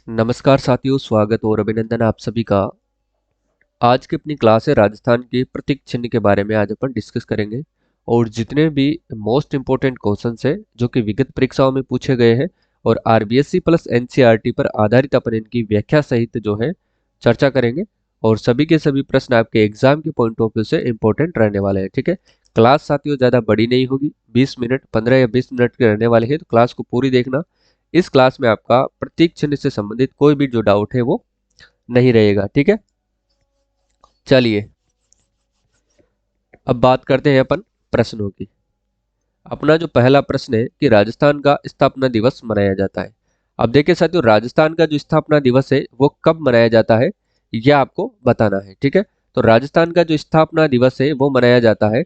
नमस्कार साथियों, स्वागत और अभिनंदन आप सभी का। आज की अपनी क्लास है राजस्थान के प्रतीक चिन्ह के बारे में आज अपन डिस्कस करेंगे। और जितने भी मोस्ट इंपॉर्टेंट क्वेश्चंस है जो कि विगत परीक्षाओं में पूछे गए हैं और आरबीएससी प्लस एनसीईआरटी पर आधारित अपन इनकी व्याख्या सहित जो है चर्चा करेंगे। और सभी के सभी प्रश्न आपके एग्जाम के पॉइंट ऑफ व्यू से इंपॉर्टेंट रहने वाले हैं। ठीक है, क्लास साथियों ज़्यादा बड़ी नहीं होगी, 20 मिनट 15 या 20 मिनट के रहने वाले हैं, तो क्लास को पूरी देखना। इस क्लास में आपका प्रतीक चिन्ह से संबंधित कोई भी जो डाउट है वो नहीं रहेगा। ठीक है, चलिए अब बात करते हैं अपन प्रश्नों की। अपना जो पहला प्रश्न है कि राजस्थान का स्थापना दिवस मनाया जाता है। अब देखिए साथियों, राजस्थान का जो स्थापना दिवस है वो कब मनाया जाता है यह आपको बताना है। ठीक है, तो राजस्थान का जो स्थापना दिवस है वो मनाया जाता है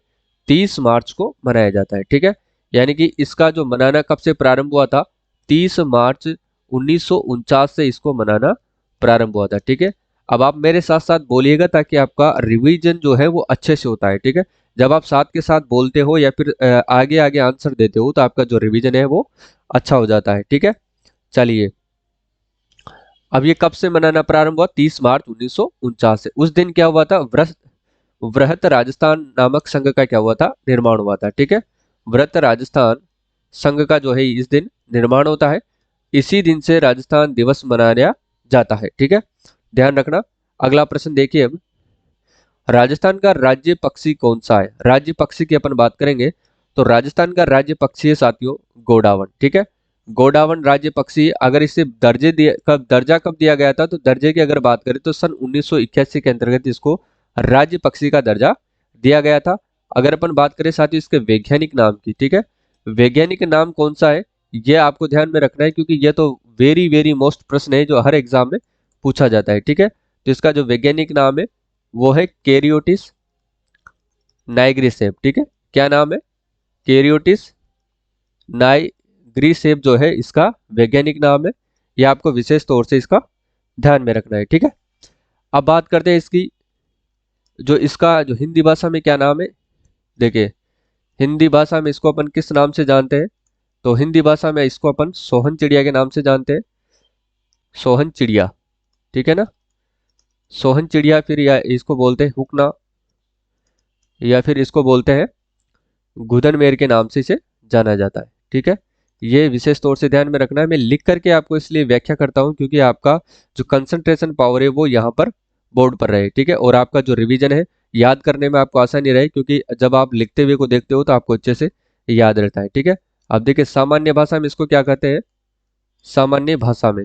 30 मार्च को मनाया जाता है। ठीक है, यानी कि इसका जो मनाना कब से प्रारंभ हुआ था, 30 मार्च 1949 से इसको मनाना प्रारंभ हुआ था। ठीक है, अब आप मेरे साथ साथ बोलिएगा ताकि आपका रिवीजन जो है वो अच्छे से होता है। ठीक है, जब आप साथ के साथ बोलते हो या फिर आगे आगे आंसर देते हो तो आपका जो रिवीजन है वो अच्छा हो जाता है। ठीक है, चलिए अब ये कब से मनाना प्रारंभ हुआ, 30 मार्च 1949 से। उस दिन क्या हुआ था, वृहत राजस्थान नामक संघ का क्या हुआ था, निर्माण हुआ था। ठीक है, वृहत राजस्थान संघ का जो है इस दिन निर्माण होता है। इसी दिन से राजस्थान दिवस मनाया जाता है। ठीक है, ध्यान रखना। अगला प्रश्न देखिए अब, राजस्थान का राज्य पक्षी कौन सा है। राज्य पक्षी की अपन बात करेंगे तो राजस्थान का राज्य पक्षी है साथियों गोडावण। ठीक है, गोडावण राज्य पक्षी। अगर इसे दर्जा कब दिया गया था, तो दर्जे की अगर बात करें तो सन 1981 के अंतर्गत इसको राज्य पक्षी का दर्जा दिया गया था। अगर अपन बात करें साथियों इसके वैज्ञानिक नाम की, ठीक है, वैज्ञानिक नाम कौन सा है ये आपको ध्यान में रखना है, क्योंकि यह तो वेरी वेरी मोस्ट प्रश्न है जो हर एग्जाम में पूछा जाता है। ठीक है, तो इसका जो वैज्ञानिक नाम है वो है कैरियोटिस नाइग्रिसेप। ठीक है, क्या नाम है, कैरियोटिस नाइग्रिसेप जो है इसका वैज्ञानिक नाम है। यह आपको विशेष तौर से इसका ध्यान में रखना है। ठीक है, अब बात करते हैं इसकी जो इसका जो हिंदी भाषा में क्या नाम है। देखिए हिंदी भाषा में इसको अपन किस नाम से जानते हैं, तो हिंदी भाषा में इसको अपन सोहन चिड़िया के नाम से जानते हैं। सोहन चिड़िया, ठीक है ना, सोहन चिड़िया। फिर या इसको बोलते हैं हुकना, या फिर इसको बोलते हैं गुदनमेर के नाम से इसे जाना जाता है। ठीक है, ये विशेष तौर से ध्यान में रखना है। मैं लिख करके आपको इसलिए व्याख्या करता हूं क्योंकि आपका जो कंसंट्रेशन पावर है वो यहाँ पर बोर्ड पर रहे। ठीक है, और आपका जो रिवीजन है याद करने में आपको आसानी रहे, क्योंकि जब आप लिखते हुए को देखते हो तो आपको अच्छे से याद रहता है। ठीक है, अब देखिए सामान्य भाषा में इसको क्या कहते हैं, सामान्य भाषा में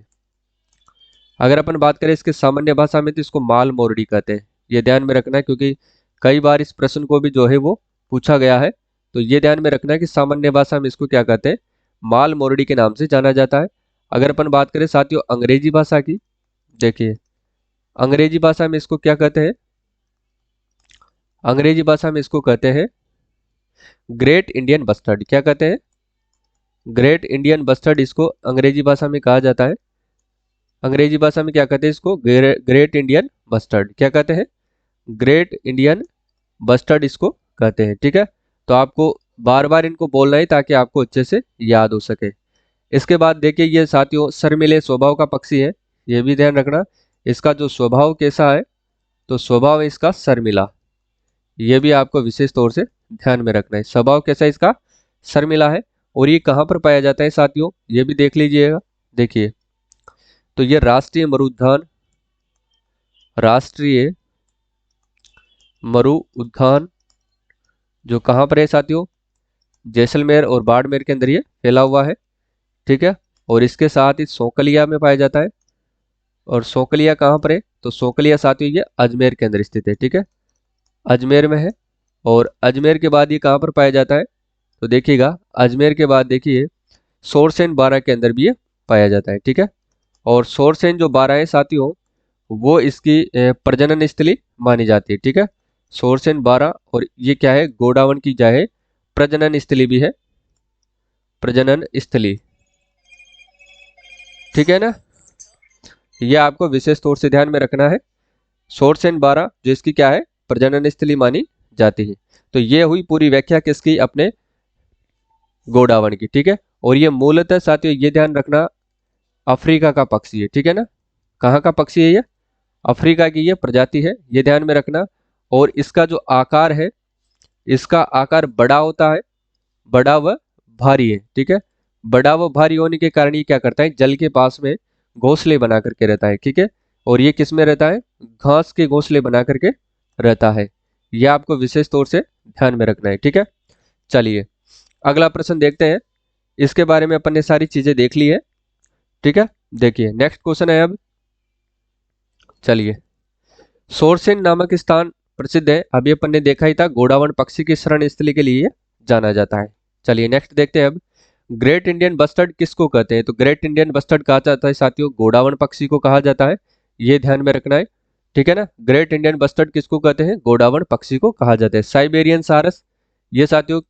अगर अपन बात करें इसके सामान्य भाषा में तो इसको माल मोरडी कहते हैं। ये ध्यान में रखना है क्योंकि कई बार इस प्रश्न को भी जो है वो पूछा गया है। तो ये ध्यान में रखना है कि सामान्य भाषा में इसको क्या कहते हैं, माल मोरडी के नाम से जाना जाता है। अगर अपन बात करें साथियों अंग्रेजी भाषा की, देखिए अंग्रेजी भाषा में इसको क्या कहते हैं, अंग्रेजी भाषा में इसको कहते हैं ग्रेट इंडियन बस्टर्ड। क्या कहते हैं, ग्रेट इंडियन बस्टर्ड इसको अंग्रेजी भाषा में कहा जाता है। अंग्रेजी भाषा में क्या कहते हैं इसको, ग्रेट इंडियन बस्टर्ड। क्या कहते हैं, ग्रेट इंडियन बस्टर्ड इसको कहते हैं। ठीक है, तो आपको बार बार इनको बोलना है ताकि आपको अच्छे से याद हो सके। इसके बाद देखिए ये साथियों शर्मिले स्वभाव का पक्षी है, ये भी ध्यान रखना। इसका जो स्वभाव कैसा है, तो स्वभाव है इसका शर्मिला। ये भी आपको विशेष तौर से ध्यान में रखना है, स्वभाव कैसा है इसका, शर्मिला है। और ये कहाँ पर पाया जाता है साथियों, ये भी देख लीजिएगा। देखिए तो ये राष्ट्रीय मरु उद्यान, राष्ट्रीय मरु उद्यान जो कहाँ पर है साथियों, जैसलमेर और बाड़मेर के अंदर ये फैला हुआ है। ठीक है, और इसके साथ ही सोकलिया में पाया जाता है। और सोकलिया कहाँ पर है, तो सोकलिया साथियों ये अजमेर के अंदर स्थित है। ठीक है, अजमेर में है। और अजमेर के बाद ये कहाँ पर पाया जाता है, तो देखिएगा अजमेर के बाद देखिए सोरसेन बारा के अंदर भी ये पाया जाता है। ठीक है, और सोरसेन जो बारा है साथियों वो इसकी प्रजनन स्थली मानी जाती है। ठीक है, सोरसेन बारा, और ये क्या है, गोडावन की क्या है, प्रजनन स्थली भी है, प्रजनन स्थली। ठीक है ना, ये आपको विशेष तौर से ध्यान में रखना है। सोरसेन बारा जो इसकी क्या है, प्रजनन स्थली मानी जाती है। तो ये हुई पूरी व्याख्या किसकी, अपने गोडावन की। ठीक है, और ये मूलतः साथियों ये ध्यान रखना अफ्रीका का पक्षी है, ठीक है ना। कहाँ का पक्षी है ये? अफ्रीका की ये प्रजाति है, ये ध्यान में रखना। और इसका जो आकार है, इसका आकार बड़ा होता है, बड़ा व भारी है, ठीक है। बड़ा व भारी होने के कारण ये क्या करता है, जल के पास में घोंसले बना करके रहता है, ठीक है। और ये किस में रहता है? घास के घोंसले बना करके रहता है। यह आपको विशेष तौर से ध्यान में रखना है, ठीक है। चलिए अगला प्रश्न देखते हैं। इसके बारे में अपन ने सारी चीजें देख ली है, ठीक है। देखिए नेक्स्ट क्वेश्चन है अब। चलिए, सोरसेन नामक स्थान प्रसिद्ध है, अभी अपन ने देखा ही था, गोडावण पक्षी की शरण स्थली के लिए जाना जाता है। चलिए नेक्स्ट देखते हैं अब। ग्रेट इंडियन बस्टर्ड किसको कहते हैं? तो ग्रेट इंडियन बस्टर्ड कहा जाता है साथियों, गोडावण पक्षी को कहा जाता है, ये ध्यान में रखना है, ठीक है ना। ग्रेट इंडियन बस्टर्ड किसको कहते हैं? गोडावण पक्षी को कहा जाता है। साइबेरियन सारस, ये साथियों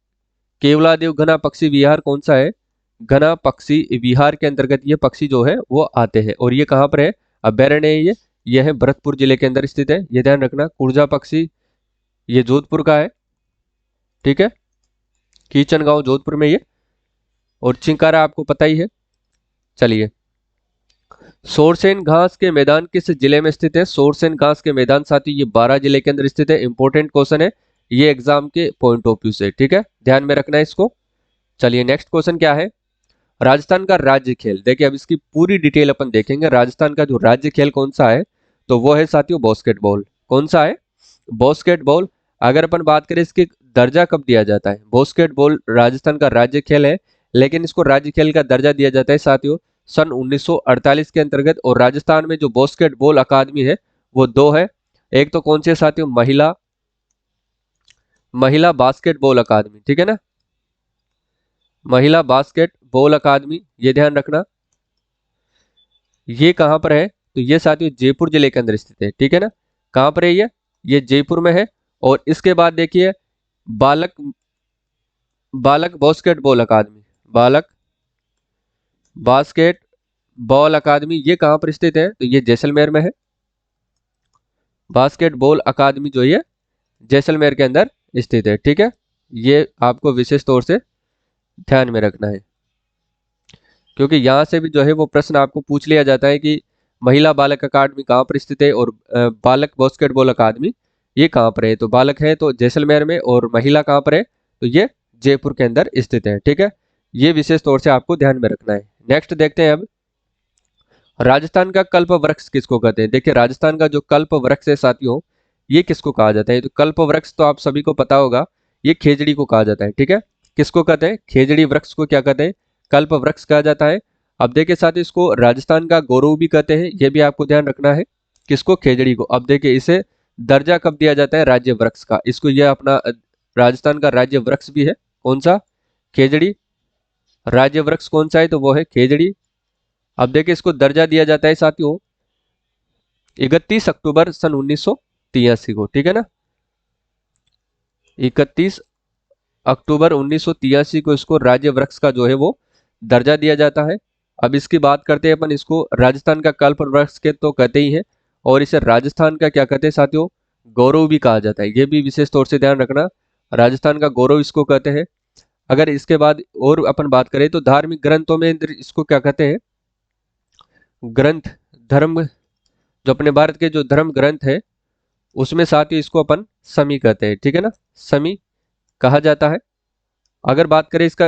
केवलादेव घना पक्षी विहार कौन सा है? घना पक्षी विहार के अंतर्गत ये पक्षी जो है वो आते हैं। और ये कहाँ पर है? अभ्यारण्य है ये है भरतपुर जिले के अंदर स्थित है, ये ध्यान रखना। कुर्जा पक्षी ये जोधपुर का है, ठीक है, कीचन गांव जोधपुर में ये। और चिंकारा आपको पता ही है। चलिए, सोरसेन घास के मैदान किस जिले में स्थित है? सोरसेन घास के मैदान साथी ये 12 जिले के अंदर स्थित है। इंपॉर्टेंट क्वेश्चन है ये एग्जाम के पॉइंट ऑफ व्यू से, ठीक है, ध्यान में रखना है इसको। चलिए नेक्स्ट क्वेश्चन क्या है? राजस्थान का राज्य खेल, देखिए अब इसकी पूरी डिटेल अपन देखेंगे। राजस्थान का जो राज्य खेल कौन सा है, तो वो है साथियों बास्केटबॉल। कौन सा है? बास्केटबॉल। अगर अपन बात करें इसके दर्जा कब दिया जाता है, बास्केटबॉल राजस्थान का राज्य खेल है, लेकिन इसको राज्य खेल का दर्जा दिया जाता है साथियों सन 1948 के अंतर्गत। और राजस्थान में जो बास्केटबॉल अकादमी है वो दो है। एक तो कौन सी है साथियों? महिला बास्केटबॉल अकादमी, ठीक है ना, महिला बास्केटबॉल अकादमी, ये ध्यान रखना। ये कहां पर है? तो ये साथियों जयपुर जिले के अंदर स्थित है, ठीक है ना। कहां पर है ये जयपुर में है। और इसके बाद देखिए बालक बालक बास्केटबॉल अकादमी, बालक बास्केटबॉल अकादमी, ये कहां पर स्थित है? तो ये जैसलमेर में है। बास्केटबॉल अकादमी जो ये जैसलमेर के अंदर स्थित है, ठीक है। ये आपको विशेष तौर से ध्यान में रखना है, क्योंकि यहाँ से भी जो है वो प्रश्न आपको पूछ लिया जाता है कि महिला बालक अकादमी कहाँ पर स्थित है और बालक बास्केटबॉल अकादमी ये कहाँ पर है। तो बालक है तो जैसलमेर में, और महिला कहाँ पर है? तो ये जयपुर के अंदर स्थित है, ठीक है। ये विशेष तौर से आपको ध्यान में रखना है। नेक्स्ट देखते हैं अब। राजस्थान का कल्प वृक्ष किसको कहते हैं? देखिए राजस्थान का जो कल्प वृक्ष है साथियों, ये किसको कहा जाता है? तो कल्प वृक्ष तो आप सभी को पता होगा, ये खेजड़ी को कहा जाता है, ठीक है। किसको कहते हैं? खेजड़ी वृक्ष को क्या कहते हैं? कल्प वृक्ष कहा जाता है। अब देखिए साथ इसको राजस्थान का गौरव भी कहते हैं, ये भी आपको ध्यान रखना है। किसको? खेजड़ी को। अब देखिए इसे दर्जा कब दिया जाता है? राज्य वृक्ष का। इसको यह अपना राजस्थान का राज्य वृक्ष भी है। कौन सा? खेजड़ी। राज्य वृक्ष कौन सा है? तो वो है खेजड़ी। अब देखिए इसको दर्जा दिया जाता है साथियों 31 अक्टूबर सन 1983 को, ठीक है ना। 31 अक्टूबर 1983 को इसको राज्य वृक्ष का जो है वो दर्जा दिया जाता है। अब इसकी बात करते हैं अपन, इसको राजस्थान का कल्प वृक्ष के तो कहते ही हैं, और इसे राजस्थान का क्या कहते हैं साथियों? गौरव भी कहा जाता है, ये भी विशेष तौर से ध्यान रखना। राजस्थान का गौरव इसको कहते हैं। अगर इसके बाद और अपन बात करें तो धार्मिक ग्रंथों में इसको क्या कहते हैं? ग्रंथ, धर्म, जो अपने भारत के जो धर्म ग्रंथ है उसमें साथ ही इसको अपन समी कहते हैं, ठीक है ना, समी कहा जाता है। अगर बात करें इसका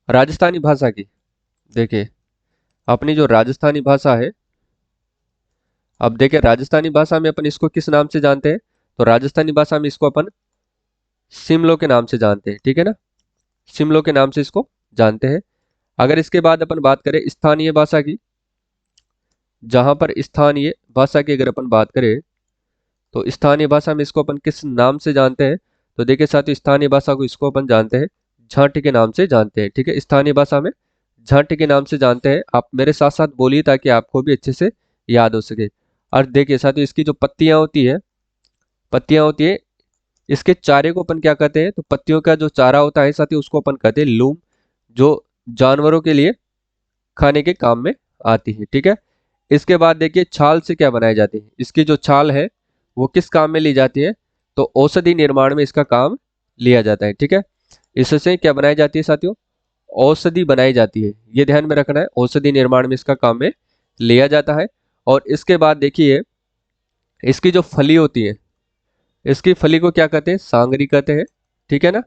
राजस्थानी भाषा की, देखिए अपनी जो राजस्थानी भाषा है, अब देखिए राजस्थानी भाषा में अपन इसको किस नाम से जानते हैं? तो राजस्थानी भाषा में इसको अपन सिमलो के नाम से जानते हैं, ठीक है ना, सिमलो के नाम से इसको जानते हैं। अगर इसके बाद अपन बात करें स्थानीय भाषा की, जहां पर स्थानीय भाषा की अगर अपन बात करें तो स्थानीय भाषा में इसको अपन किस नाम से जानते हैं? तो देखिए साथियों स्थानीय भाषा को इसको अपन जानते हैं झांटी के नाम से जानते हैं, ठीक है। स्थानीय भाषा में झांटी के नाम से जानते हैं। आप मेरे साथ साथ बोलिए ताकि आपको भी अच्छे से याद हो सके। और देखिए साथियों इसकी जो पत्तियां होती है, पत्तियां होती है, इसके चारे को अपन क्या कहते हैं? तो पत्तियों का जो चारा होता है साथियों उसको अपन कहते हैं लूम, जो जानवरों के लिए खाने के काम में आती है, ठीक है। इसके बाद देखिए छाल से क्या बनाई जाती है? इसकी जो छाल है वो किस काम में ली जाती है? तो औषधि निर्माण में इसका काम लिया जाता है, ठीक है। इससे क्या बनाई जाती है साथियों? औषधि बनाई जाती है, ये ध्यान में रखना है, औषधि निर्माण में इसका काम में लिया जाता है। और इसके बाद देखिए इसकी जो फली होती है, इसकी फली को क्या कहते हैं, सांगरी कहते हैं, ठीक है ना।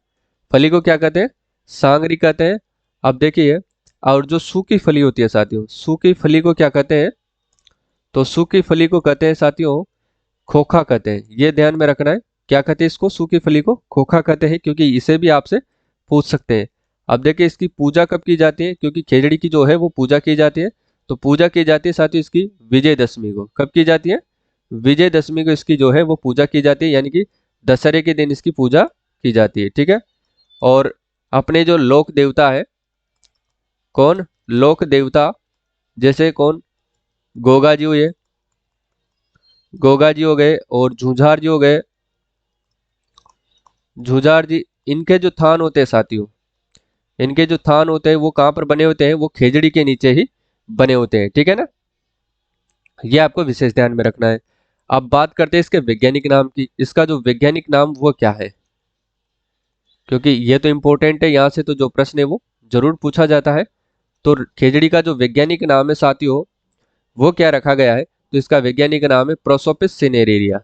फली को क्या कहते हैं, सांगरी कहते हैं। अब देखिए, और जो सूखी फली होती है साथियों, सूखी फली को क्या कहते हैं, तो सूखी फली को कहते हैं साथियों खोखा कहते हैं, ये ध्यान में रखना है। क्या कहते हैं इसको, सूखी फली को खोखा कहते हैं, क्योंकि इसे भी आपसे पूछ सकते हैं। अब देखिए इसकी पूजा कब की जाती है, क्योंकि खिचड़ी की जो है वो पूजा की जाती है, तो पूजा की जाती है साथियों इसकी विजयदशमी को। कब की जाती है, विजयदशमी को इसकी जो है वो पूजा की जाती है, यानी कि दशहरे के दिन इसकी पूजा की जाती है, ठीक है। और अपने जो लोक देवता है, कौन, लोक देवता, जैसे कौन, गोगा जी हुए, गोगा जी हो गए, और झूझार जी हो गए, झूझार जी, इनके जो थान होते हैं साथियों, इनके जो थान होते हैं वो कहाँ पर बने होते हैं, वो खेजड़ी के नीचे ही बने होते हैं, ठीक है ना। ये आपको विशेष ध्यान में रखना है। अब बात करते हैं इसके वैज्ञानिक नाम की। इसका जो वैज्ञानिक नाम वो क्या है, क्योंकि ये तो इंपॉर्टेंट है, यहाँ से तो जो प्रश्न है वो जरूर पूछा जाता है। तो खेजड़ी का जो वैज्ञानिक नाम है साथियों वो क्या रखा गया है, तो इसका वैज्ञानिक नाम है प्रोसोपिस सिनेरेरिया,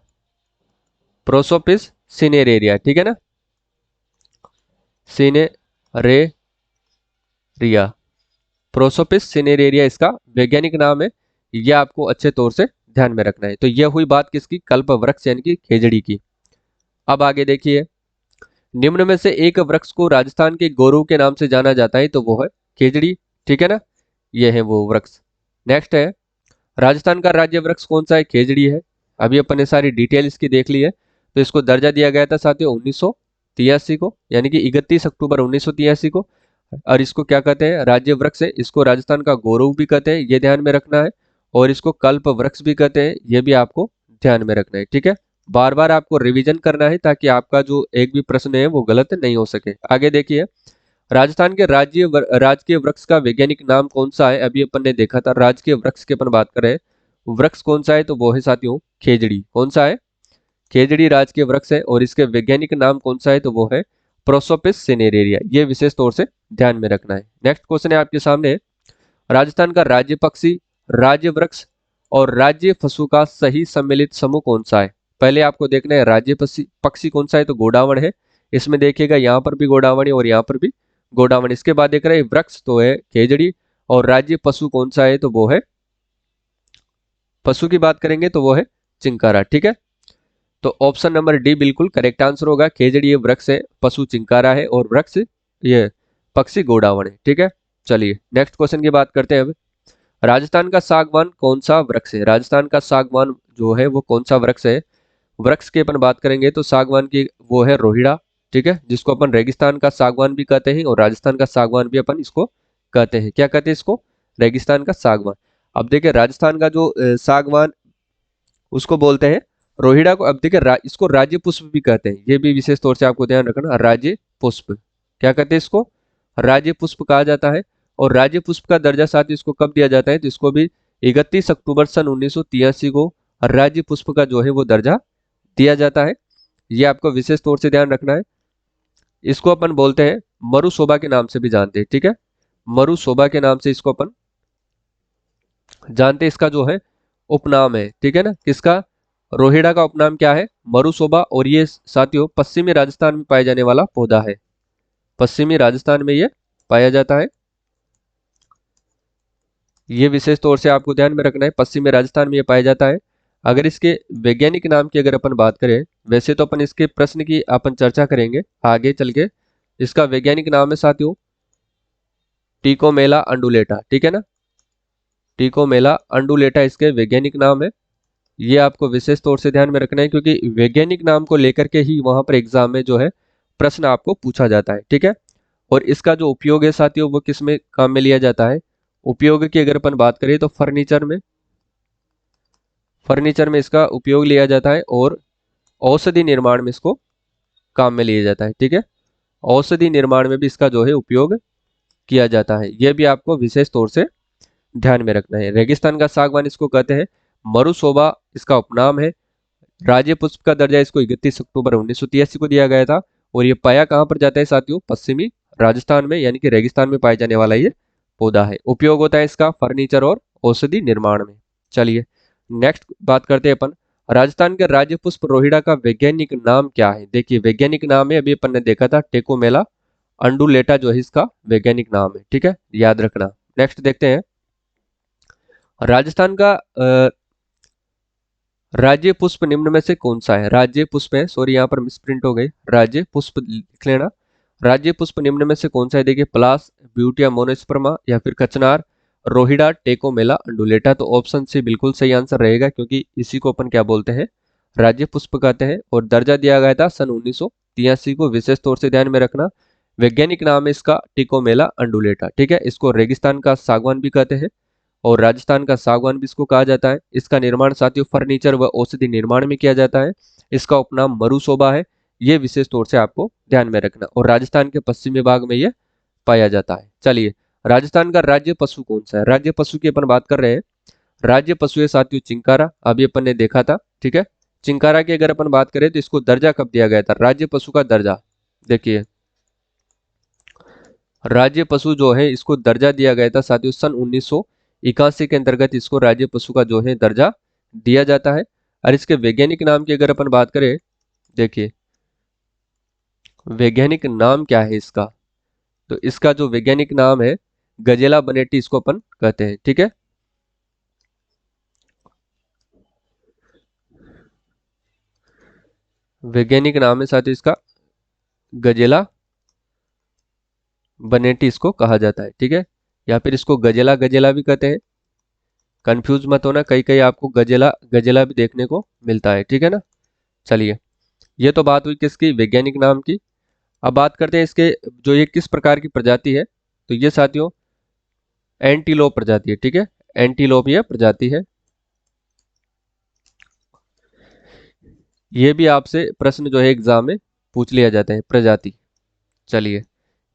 प्रोसोपिस सिनेरेरिया, ठीक है ना, सिनेरेरिया, प्रोसोपिस सिनेरेरिया इसका वैज्ञानिक नाम है। यह आपको अच्छे तौर से ध्यान में रखना है। तो यह हुई बात किसकी, कल्प वृक्ष यानी कि खेजड़ी की। अब आगे देखिए, निम्न में से एक वृक्ष को राजस्थान के गौरव के नाम से जाना जाता है, तो वो है खेजड़ी, ठीक है ना, यह है वो वृक्ष। नेक्स्ट है, राजस्थान का राज्य वृक्ष कौन सा है, खेजड़ी है। अभी अपन ने सारी डिटेल इसकी देख ली है। तो इसको दर्जा दिया गया था साथियों 1983 को, यानी कि 31 अक्टूबर 1983 को। और इसको क्या कहते हैं, राज्य वृक्ष है, इसको राजस्थान का गौरव भी कहते हैं, ये ध्यान में रखना है। और इसको कल्प वृक्ष भी कहते हैं, ये भी आपको ध्यान में रखना है, ठीक है। बार बार आपको रिवीजन करना है ताकि आपका जो एक भी प्रश्न है वो गलत नहीं हो सके। आगे देखिए, राजस्थान के राजकीय वृक्ष का वैज्ञानिक नाम कौन सा है, अभी अपन ने देखा था। राजकीय वृक्ष की अपन बात करें, वृक्ष कौन सा है, तो वो है साथियों खेजड़ी। कौन सा है, खेजड़ी राजकीय वृक्ष है। और इसके वैज्ञानिक नाम कौन सा है, तो वो है प्रोसोपिस सिनेरेरिया, ये विशेष तौर से ध्यान में रखना है। नेक्स्ट क्वेश्चन है आपके सामने, राजस्थान का राज्य पक्षी, राज्य वृक्ष और राज्य पशु का सही सम्मिलित समूह कौन सा है। पहले आपको देखना है राज्य पक्षी कौन सा है, तो गोडावण है। इसमें देखिएगा यहाँ पर भी गोडावण है और यहाँ पर भी गोडावण। इसके बाद देख रहे हैं वृक्ष तो है खेजड़ी, और राज्य पशु कौन सा है, तो वो है, पशु की बात करेंगे तो वो है चिंकारा, ठीक है। तो ऑप्शन नंबर डी बिल्कुल करेक्ट आंसर होगा। खेजड़ी ये वृक्ष है, पशु चिंकारा है, और वृक्ष ये पक्षी गोडावण है, ठीक है। चलिए नेक्स्ट क्वेश्चन की बात करते हैं अब। राजस्थान का सागवान कौन सा वृक्ष है, राजस्थान का सागवान जो है वो कौन सा वृक्ष है। वृक्ष की अपन बात करेंगे तो सागवान की वो है रोहिड़ा, ठीक है, जिसको अपन रेगिस्तान का सागवान भी कहते हैं और राजस्थान का सागवान भी अपन इसको कहते हैं। क्या कहते हैं इसको, रेगिस्तान का सागवान। अब देखिए राजस्थान का जो सागवान उसको बोलते हैं रोहिड़ा को। अब देखिए इसको राज्य पुष्प भी कहते हैं, ये भी विशेष तौर से आपको ध्यान रखना, राज्य पुष्प। क्या कहते हैं इसको, राज्य पुष्प कहा जाता है। और राज्य पुष्प का दर्जा साथ ही इसको कब दिया जाता है, तो इसको भी 31 अक्टूबर सन 1983 को राज्य पुष्प का जो है वो दर्जा दिया जाता है। ये आपको विशेष तौर से ध्यान रखना है। इसको अपन बोलते हैं मरुशोभा के नाम से भी जानते हैं, ठीक है, मरुशोभा के नाम से इसको अपन जानते हैं। इसका जो है उपनाम है, ठीक है ना, किसका, रोहिड़ा का उपनाम क्या है, मरुशोभा। और ये साथियों पश्चिमी राजस्थान में पाए जाने वाला पौधा है, पश्चिमी राजस्थान में ये पाया जाता है। ये विशेष तौर से आपको ध्यान में रखना है, पश्चिमी राजस्थान में ये पाया जाता है। अगर इसके वैज्ञानिक नाम की अगर अपन बात करें, वैसे तो अपन इसके प्रश्न की अपन चर्चा करेंगे आगे चल के। इसका वैज्ञानिक नाम है साथियों टिकोमेला अंडुलेटा, ठीक है ना, टिकोमेला अंडुलेटा इसके वैज्ञानिक नाम है। ये आपको विशेष तौर से ध्यान में रखना है, क्योंकि वैज्ञानिक नाम को लेकर के ही वहां पर एग्जाम में जो है प्रश्न आपको पूछा जाता है, ठीक है। और इसका जो उपयोग है साथियों वो किस में काम में लिया जाता है, उपयोग की अगर अपन बात करें तो फर्नीचर में, फर्नीचर में इसका उपयोग लिया जाता है। और औषधि निर्माण में इसको काम में लिया जाता है, ठीक है, औषधि निर्माण में भी इसका जो है उपयोग किया जाता है। यह भी आपको विशेष तौर से ध्यान में रखना है। रेगिस्तान का सागवान इसको कहते हैं, मरुशोभा इसका उपनाम है। राज्य पुष्प का दर्जा इसको 31 अक्टूबर 1983 को दिया गया था। और ये पाया कहां पर जाता है साथियों, पश्चिमी राजस्थान में यानी कि रेगिस्तान में पाए जाने वाला ये पौधा है। उपयोग होता है इसका फर्नीचर और औषधि निर्माण में। चलिए नेक्स्ट बात करते हैं अपन। राजस्थान के राज्य पुष्प रोहिड़ा का वैज्ञानिक नाम क्या है? देखिए वैज्ञानिक नाम है, अभी अपन ने देखा था टेकोमेला अंडुलेटा जो है इसका वैज्ञानिक नाम है, ठीक है, याद रखना। नेक्स्ट देखते हैं राजस्थान का राज्य पुष्प निम्न में से कौन सा है? राज्य पुष्प है, सॉरी यहाँ पर मिसप्रिंट हो गई, राज्य पुष्प लिख लेना। राज्य पुष्प निम्न में से कौन सा है? देखिए पलास, ब्यूटिया मोनोस्पर्मा या फिर कचनार, रोहिड़ा, टेकोमेला, अंडुलेटा। तो ऑप्शन सी बिल्कुल सही आंसर रहेगा क्योंकि इसी को अपन क्या बोलते हैं? राज्य पुष्प कहते हैं। और दर्जा दिया गया था सन 1983 को, विशेष तौर से ध्यान में रखना। वैज्ञानिक नाम है इसका टिकोमेला अंडुलेटा, ठीक है। इसको रेगिस्तान का सागवान भी कहते हैं और राजस्थान का सागवान भी इसको कहा जाता है। इसका निर्माण साथियों फर्नीचर व औषधि निर्माण में किया जाता है। इसका उपनाम मरुशोभा है, ये विशेष तौर से आपको ध्यान में रखना। और राजस्थान के पश्चिमी भाग में यह पाया जाता है। चलिए राजस्थान का राज्य पशु कौन सा है? राज्य पशु की अपन बात कर रहे हैं। राज्य पशु है साथियों चिंकारा, अभी अपन ने देखा था, ठीक है। चिंकारा की अगर अपन बात करें तो इसको दर्जा कब दिया गया था? राज्य पशु का दर्जा, देखिए राज्य पशु जो है इसको दर्जा दिया गया था साथियों सन 1981 के अंतर्गत इसको राज्य पशु का जो है दर्जा दिया जाता है। और इसके वैज्ञानिक नाम की अगर अपन बात करें, देखिए वैज्ञानिक नाम क्या है इसका? तो इसका जो वैज्ञानिक नाम है गजेला बनेटी इसको अपन कहते हैं, ठीक है। वैज्ञानिक नाम है साथियों इसका गजेला बनेटी इसको कहा जाता है, ठीक है। या फिर इसको गजेला गजेला भी कहते हैं, कंफ्यूज मत होना, कई कई आपको गजेला गजेला भी देखने को मिलता है, ठीक है ना। चलिए ये तो बात हुई किसकी? वैज्ञानिक नाम की। अब बात करते हैं इसके जो ये किस प्रकार की प्रजाति है। तो ये साथियों एंटीलोप प्रजाति है, ठीक है, एंटीलोप ये प्रजाति है। ये भी आपसे प्रश्न जो है एग्जाम में पूछ लिया जाता है, प्रजाति। चलिए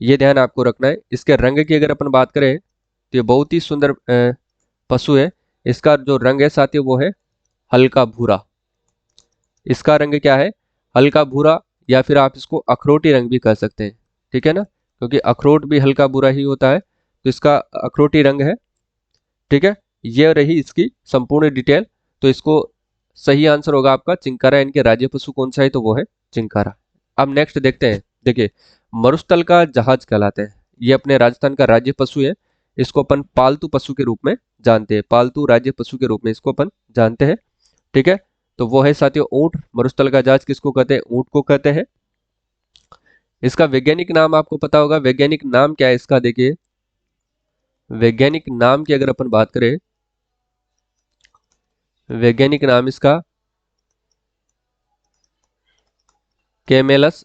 ये ध्यान आपको रखना है। इसके रंग की अगर अपन बात करें तो ये बहुत ही सुंदर पशु है। इसका जो रंग है साथियों वो है हल्का भूरा। इसका रंग क्या है? हल्का भूरा, या फिर आप इसको अखरोटी रंग भी कह सकते हैं, ठीक है ना, क्योंकि अखरोट भी हल्का भूरा ही होता है। तो इसका अखरोटी रंग है, ठीक है। ये रही इसकी संपूर्ण डिटेल। तो इसको सही आंसर होगा आपका चिंकारा। इनके राज्य पशु कौन सा है? तो वो है चिंकारा। अब नेक्स्ट देखते हैं, देखिए मरुस्थल का जहाज कहलाते हैं। ये अपने राजस्थान का राज्य पशु है। इसको अपन पालतू पशु के रूप में जानते हैं, पालतू राज्य पशु के रूप में इसको अपन जानते हैं, ठीक है। तो वो है साथियों ऊंट। मरुस्थल का जहाज किसको कहते हैं? ऊंट को कहते हैं। इसका वैज्ञानिक नाम आपको पता होगा, वैज्ञानिक नाम क्या है इसका? देखिए वैज्ञानिक नाम की अगर अपन बात करें, वैज्ञानिक नाम इसका कैमेलस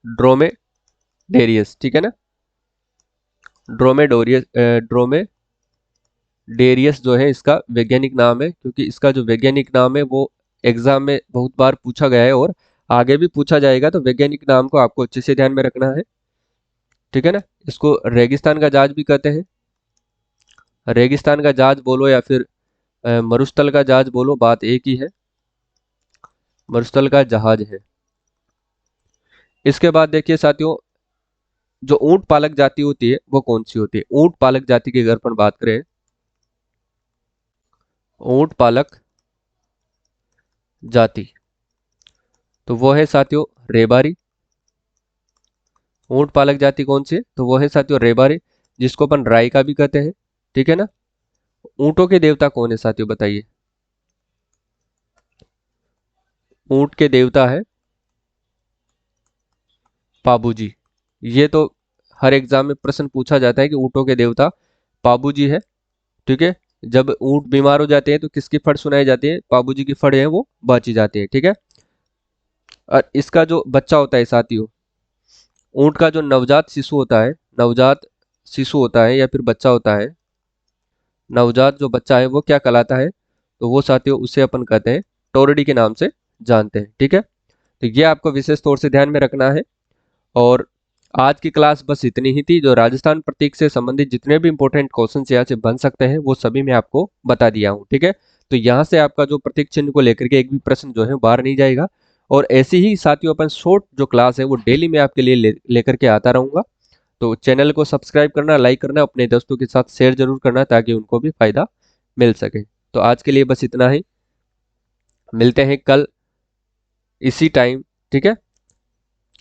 ड्रोमेडेरियस, ठीक है ना, ड्रोमेडोरियस ड्रोमेडेरियस जो है इसका वैज्ञानिक नाम है। क्योंकि इसका जो वैज्ञानिक नाम है वो एग्जाम में बहुत बार पूछा गया है और आगे भी पूछा जाएगा। तो वैज्ञानिक नाम को आपको अच्छे से ध्यान में रखना है, ठीक है ना। इसको रेगिस्तान का जहाज भी कहते हैं। रेगिस्तान का जहाज बोलो या फिर मरुस्थल का जहाज बोलो, बात एक ही है, मरुस्थल का जहाज है। इसके बाद देखिए साथियों जो ऊंट पालक जाति होती है वो कौन सी होती है? ऊंट पालक जाति की अगर अपन बात करें, ऊंट पालक जाति, तो वो है साथियों रेबारी। ऊंट पालक जाति कौन सी है? तो वो है साथियों रेबारी, जिसको अपन राइका भी कहते हैं, ठीक है ना। ऊंटों के देवता कौन है साथियों बताइए? ऊंट के देवता है पाबूजी। ये तो हर एग्जाम में प्रश्न पूछा जाता है कि ऊंटों के देवता पाबूजी है, ठीक है। जब ऊंट बीमार हो जाते हैं तो किसकी फट सुनाई जाती है? पाबूजी की फट है वो बाची जाती है, ठीक है। और इसका जो बच्चा होता है साथियों, ऊंट का जो नवजात शिशु होता है, नवजात शिशु होता है या फिर बच्चा होता है, नवजात जो बच्चा है वो क्या कहलाता है? तो वो साथियों उसे अपन कहते हैं टोरडी के नाम से जानते हैं, ठीक है। तो ये आपको विशेष तौर से ध्यान में रखना है। और आज की क्लास बस इतनी ही थी। जो राजस्थान प्रतीक से संबंधित जितने भी इंपॉर्टेंट क्वेश्चन यहाँ से बन सकते हैं वो सभी मैं आपको बता दिया हूँ, ठीक है। तो यहाँ से आपका जो प्रतीक चिन्ह को लेकर के एक भी प्रश्न जो है बाहर नहीं जाएगा। और ऐसी ही साथियों अपन शॉर्ट जो क्लास है वो डेली मैं आपके लिए लेकर के आता रहूंगा। तो चैनल को सब्सक्राइब करना, लाइक करना, अपने दोस्तों के साथ शेयर जरूर करना ताकि उनको भी फायदा मिल सके। तो आज के लिए बस इतना ही, मिलते हैं कल इसी टाइम, ठीक है।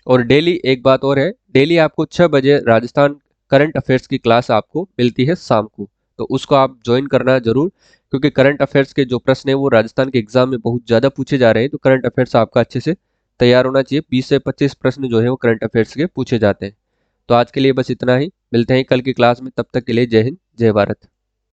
और डेली एक बात और है, डेली आपको 6 बजे राजस्थान करंट अफेयर्स की क्लास आपको मिलती है शाम को, तो उसको आप ज्वाइन करना जरूर, क्योंकि करंट अफेयर्स के जो प्रश्न है वो राजस्थान के एग्जाम में बहुत ज़्यादा पूछे जा रहे हैं। तो करंट अफेयर्स आपका अच्छे से तैयार होना चाहिए। 20 से 25 प्रश्न जो है वो करंट अफेयर्स के पूछे जाते हैं। तो आज के लिए बस इतना ही, मिलते हैं कल की क्लास में, तब तक के लिए जय हिंद जय भारत।